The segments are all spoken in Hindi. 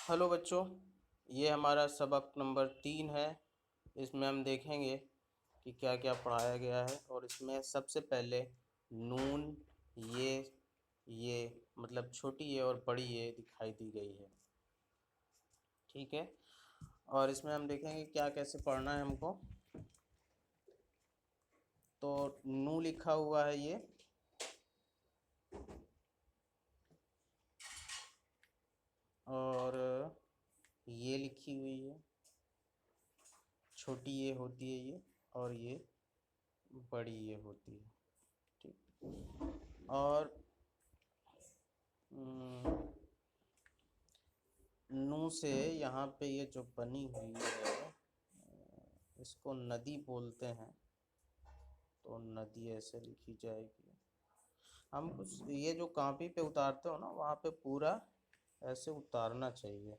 हेलो बच्चों, ये हमारा सबक नंबर 3 है। इसमें हम देखेंगे कि क्या क्या पढ़ाया गया है। और इसमें सबसे पहले नून ये ये मतलब छोटी ये और बड़ी ये दिखाई दी गई है। ठीक है। और इसमें हम देखेंगे क्या कैसे पढ़ना है हमको। तो नू लिखा हुआ है ये, और ये लिखी हुई है, छोटी ये होती है ये, और ये बड़ी ये होती है। ठीक। और नू से यहाँ पे ये जो बनी हुई है, इसको नदी बोलते हैं। तो नदी ऐसे लिखी जाएगी। हम कुछ ये जो कॉपी पे उतारते हो ना, वहाँ पे पूरा ऐसे उतारना चाहिए।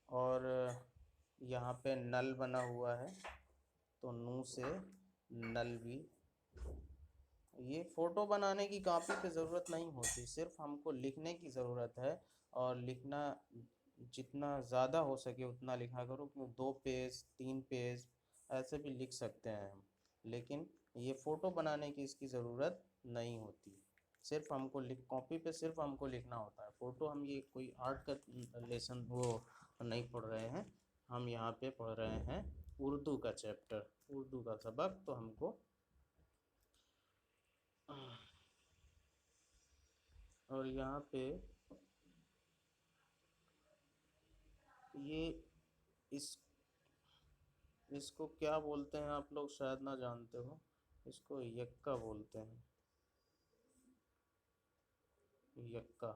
और यहाँ पे नल बना हुआ है, तो नू से नल भी। ये फ़ोटो बनाने की कॉपी पे ज़रूरत नहीं होती, सिर्फ हमको लिखने की ज़रूरत है। और लिखना जितना ज़्यादा हो सके उतना लिखा करो, क्योंकि 2 पेज 3 पेज ऐसे भी लिख सकते हैं हम। लेकिन ये फ़ोटो बनाने की इसकी ज़रूरत नहीं होती। सिर्फ हमको लिख कॉपी पे सिर्फ हमको लिखना होता है। फ़ोटो हम ये कोई आर्ट का लेसन वो नहीं पढ़ रहे हैं। हम यहाँ पे पढ़ रहे हैं उर्दू का चैप्टर, उर्दू का सबक। तो हमको और यहाँ पे ये इस इसको क्या बोलते हैं आप लोग शायद ना जानते हो। इसको यक्का बोलते हैं, यक्का।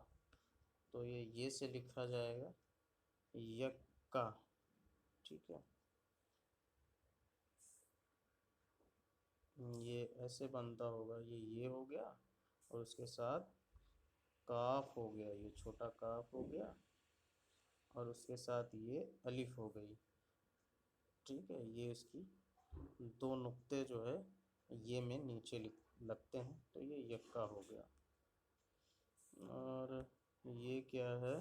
तो ये से लिखा जाएगा यक्का। ठीक है। ये ऐसे बनता होगा, ये हो गया, और उसके साथ काफ हो गया, ये छोटा काफ हो गया, और उसके साथ ये अलिफ हो गई। ठीक है। ये इसकी 2 नुक्ते जो है ये में नीचे लगते हैं, तो ये यक्का हो गया। और ये क्या है,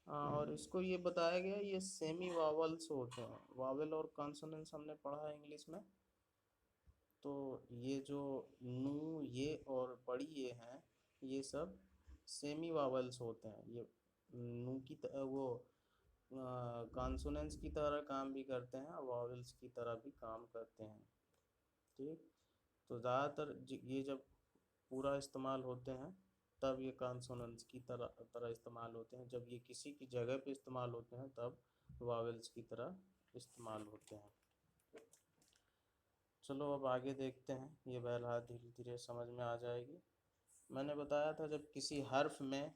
और इसको ये बताया गया ये सेमी वावल्स होते हैं। वावल और कॉन्सोनेंट्स हमने पढ़ा है इंग्लिश में। तो ये जो नू ये और बड़ी ये हैं, ये सब सेमी वावल्स होते हैं। ये नू की वो कॉन्सोनेंट्स की तरह काम भी करते हैं और वावल्स की तरह भी काम करते हैं। ठीक। तो ज़्यादातर ये जब पूरा इस्तेमाल होते हैं तब ये कॉन्सोनेंट्स की तरह तरह इस्तेमाल होते हैं। जब ये किसी की जगह पे इस्तेमाल होते हैं तब वावेल्स की तरह इस्तेमाल होते हैं। चलो अब आगे देखते हैं। ये बहरहाल धीरे धीरे समझ में आ जाएगी। मैंने बताया था जब किसी हर्फ में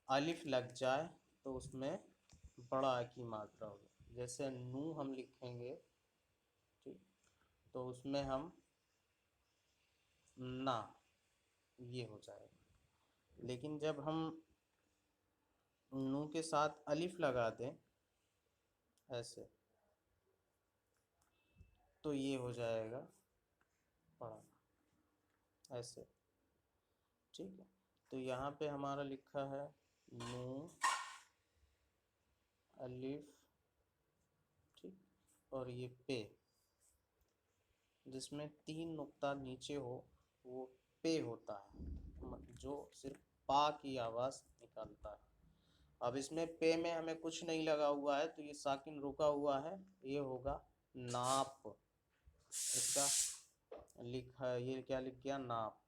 अलिफ लग जाए तो उसमें बड़ा आ की मात्रा होगी। जैसे नू हम लिखेंगे, ठीक, तो उसमें हम ना ये हो जाएगा। लेकिन जब हम नू के साथ अलिफ लगा दें ऐसे, तो ये हो जाएगा पढ़ा ऐसे। ठीक है। तो यहाँ पे हमारा लिखा है नू अलिफ, ठीक, और ये पे, जिसमें 3 नुक्ता नीचे हो वो पे होता है, जो सिर्फ पा की आवाज़ निकालता है। अब इसमें पे में हमें कुछ नहीं लगा हुआ है, तो ये साकिन रुका हुआ है, ये होगा नाप। इसका लिखा ये क्या लिख गया, नाप।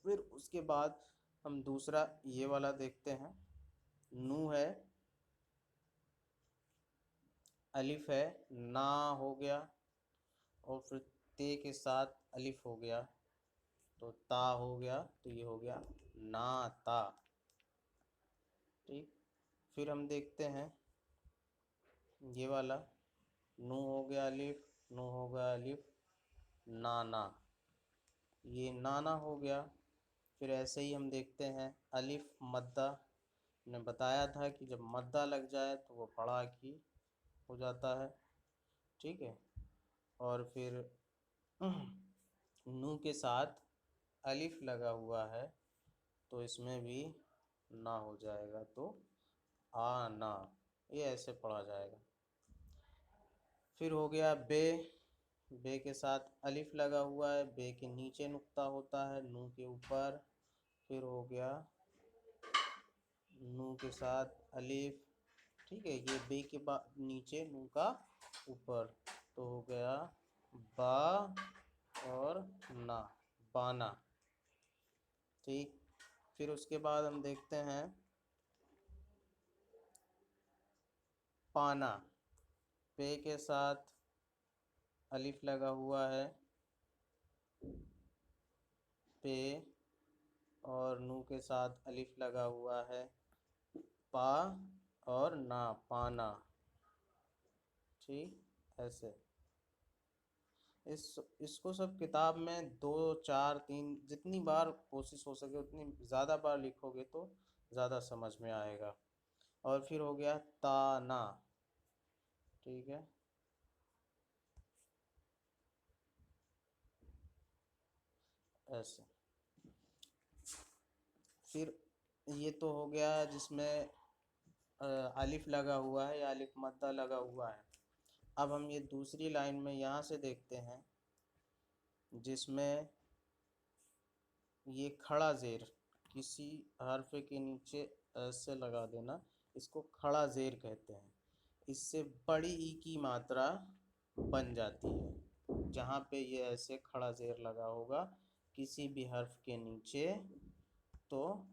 फिर उसके बाद हम दूसरा ये वाला देखते हैं। नू है, अलिफ है, ना हो गया, और फिर ते के साथ अलिफ हो गया, तो ता हो गया, तो ये हो गया ना ता। ठीक। फिर हम देखते हैं ये वाला, नू हो गया अलिफ, नू हो गया अलिफ, नाना, ये नाना हो गया। फिर ऐसे ही हम देखते हैं अलिफ मद्दा। ने बताया था कि जब मद्दा लग जाए तो वो बड़ा की हो जाता है। ठीक है। और फिर नू के साथ अलिफ लगा हुआ है तो इसमें भी ना हो जाएगा, तो आना, ये ऐसे पढ़ा जाएगा। फिर हो गया बे, बे के साथ अलिफ लगा हुआ है, बे के नीचे नुक्ता होता है, नू के ऊपर। फिर हो गया नू के साथ अलिफ, ठीक है, ये बे के नीचे नू का ऊपर, तो हो गया बा और ना, बाना। ठीक। फिर उसके बाद हम देखते हैं पाना, पे के साथ अलिफ लगा हुआ है, पे, और नू के साथ अलिफ लगा हुआ है, पा और ना, पाना। ठीक, ऐसे। इसको सब किताब में 2, 4, 3 जितनी बार कोशिश हो सके उतनी ज़्यादा बार लिखोगे तो ज़्यादा समझ में आएगा। और फिर हो गया ताना, ठीक है, ऐसे। फिर ये तो हो गया जिसमें अलिफ लगा हुआ है या अलिफ मद्दा लगा हुआ है। अब हम ये दूसरी लाइन में यहाँ से देखते हैं जिसमें ये खड़ा जेर किसी हर्फ के नीचे ऐसे लगा देना, इसको खड़ा जेर कहते हैं। इससे बड़ी ई की मात्रा बन जाती है। जहाँ पे ये ऐसे खड़ा जेर लगा होगा किसी भी हर्फ के नीचे, तो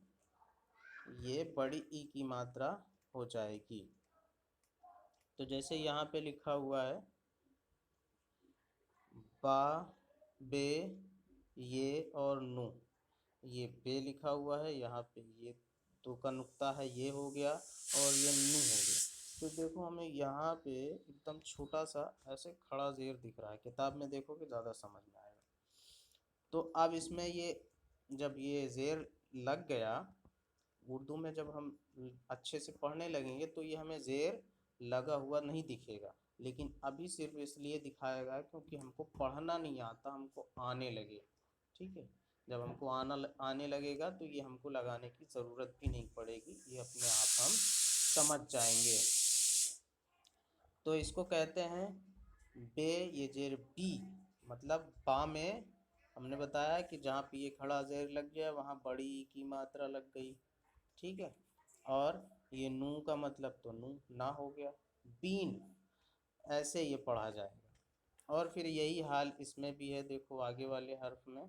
ये बड़ी ई की मात्रा हो जाएगी। तो जैसे यहाँ पे लिखा हुआ है बा, बे, ये और नु, ये बे लिखा हुआ है, यहाँ पे ये दो का नुक्ता है, ये हो गया, और ये नु हो गया। तो देखो हमें यहाँ पे एकदम छोटा सा ऐसे खड़ा जेर दिख रहा है, किताब में देखोगे ज़्यादा समझ में आएगा। तो अब इसमें ये जब ये जेर लग गया, उर्दू में जब हम अच्छे से पढ़ने लगेंगे तो ये हमें जेर लगा हुआ नहीं दिखेगा, लेकिन अभी सिर्फ इसलिए दिखाएगा क्योंकि हमको पढ़ना नहीं आता, हमको आने लगे। ठीक है, जब हमको आने लगेगा तो ये हमको लगाने की ज़रूरत भी नहीं पड़ेगी, ये अपने आप हम समझ जाएंगे। तो इसको कहते हैं बे, ये जेर बी, मतलब बा में हमने बताया कि जहाँ पे ये खड़ा जेर लग गया वहाँ बड़ी की मात्रा लग गई। ठीक है, और ये नू का मतलब तो नू ना हो गया, बीन, ऐसे ये पढ़ा जाएगा। और फिर यही हाल इसमें भी है, देखो आगे वाले हर्फ में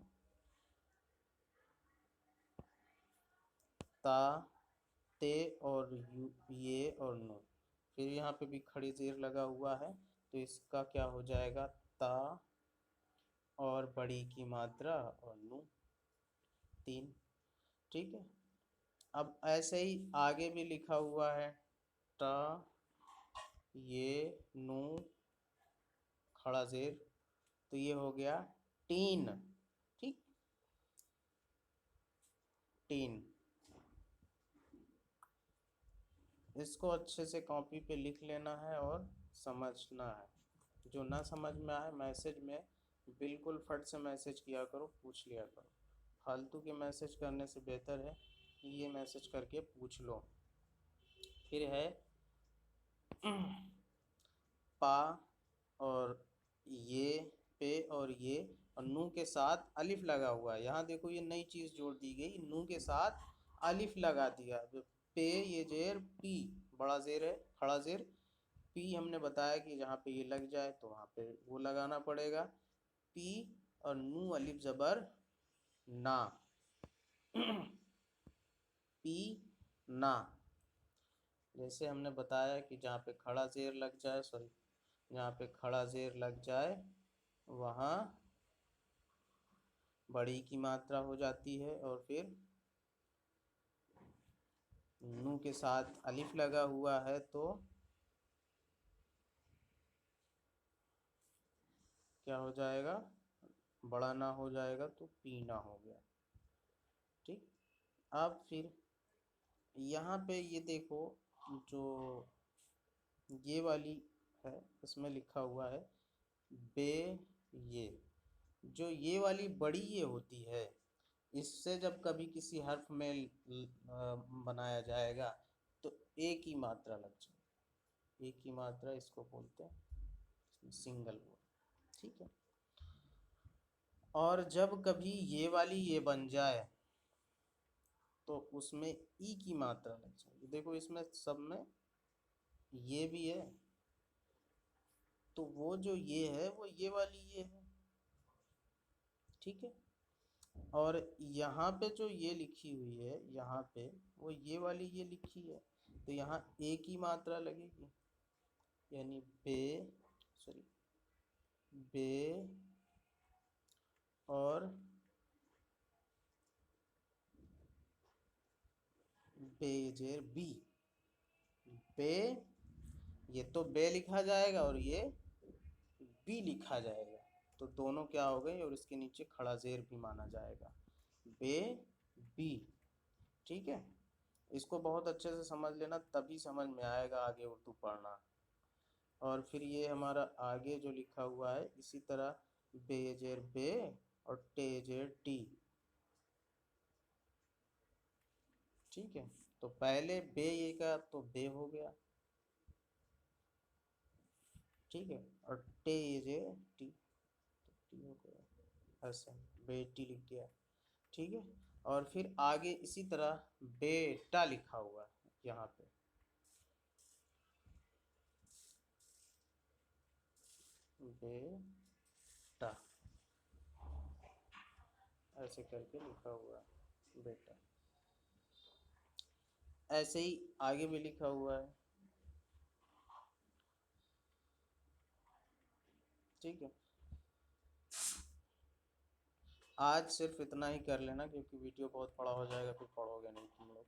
ता, ते और यू, ये और नू, फिर यहाँ पे भी खड़ी जेर लगा हुआ है, तो इसका क्या हो जाएगा ता और बड़ी की मात्रा और नू, 3। ठीक है, अब ऐसे ही आगे भी लिखा हुआ है ता, ये, नू, खड़ा जेर, तो ये हो गया टीन। ठीक, टीन। इसको अच्छे से कॉपी पे लिख लेना है और समझना है। जो ना समझ में आए मैसेज में बिल्कुल फट से मैसेज किया करो, पूछ लिया करो। फालतू के मैसेज करने से बेहतर है कि ये मैसेज करके पूछ लो। फिर है पा और ये, पे और ये, और नू के साथ अलिफ लगा हुआ है। यहाँ देखो ये नई चीज़ जोड़ दी गई, नू के साथ अलिफ लगा दिया। पे, ये जेर पी, बड़ा जेर है, खड़ा जेर, पी हमने बताया कि जहाँ पे ये लग जाए तो वहाँ पे वो लगाना पड़ेगा, पी, और नू अलिफ ज़बर ना, पी ना। जैसे हमने बताया कि जहाँ पे खड़ा जेर लग जाए, सॉरी, जहाँ पे खड़ा जेर लग जाए वहाँ बड़ी की मात्रा हो जाती है, और फिर नू के साथ अलिफ लगा हुआ है तो क्या हो जाएगा, बड़ा ना हो जाएगा तो पीना हो गया। ठीक, अब फिर यहाँ पे ये देखो, जो ये वाली है, इसमें लिखा हुआ है बे ये। जो ये वाली बड़ी ये होती है, इससे जब कभी किसी हर्फ में बनाया जाएगा तो ए की मात्रा लग जाएगी। ए की मात्रा इसको बोलते हैं सिंगल वर्ड। ठीक है। और जब कभी ये वाली ये बन जाए तो उसमें ई की मात्रा लग जाएगी। देखो इसमें सब में ये भी है, तो वो जो ये है वो ये वाली ये है। ठीक है। और यहाँ पे जो ये लिखी हुई है यहाँ पे, वो ये वाली ये लिखी है, तो यहाँ ए की मात्रा लगेगी, यानी बे, सॉरी बे, और बेजेर बी, बे, ये तो बे लिखा जाएगा और ये बी लिखा जाएगा, तो दोनों क्या हो गए, और इसके नीचे खड़ा जेर भी माना जाएगा, बे बी। ठीक है। इसको बहुत अच्छे से समझ लेना, तभी समझ में आएगा आगे उर्दू पढ़ना। और फिर ये हमारा आगे जो लिखा हुआ है इसी तरह बेजेर बे और टेजेर टी। ठीक है। तो पहले बे ये का तो बे हो गया। ठीक है। और टेजे टी, तो टी हो गया, ऐसे बेटी लिख गया। ठीक है। और फिर आगे इसी तरह बेटा लिखा हुआ है यहाँ पे, बेटा, ऐसे करके लिखा हुआ है बेटा। ऐसे ही आगे भी लिखा हुआ है। ठीक है। आज सिर्फ इतना ही कर लेना, क्योंकि वीडियो बहुत बड़ा हो जाएगा, फिर पढ़ोगे नहीं तुम लोग।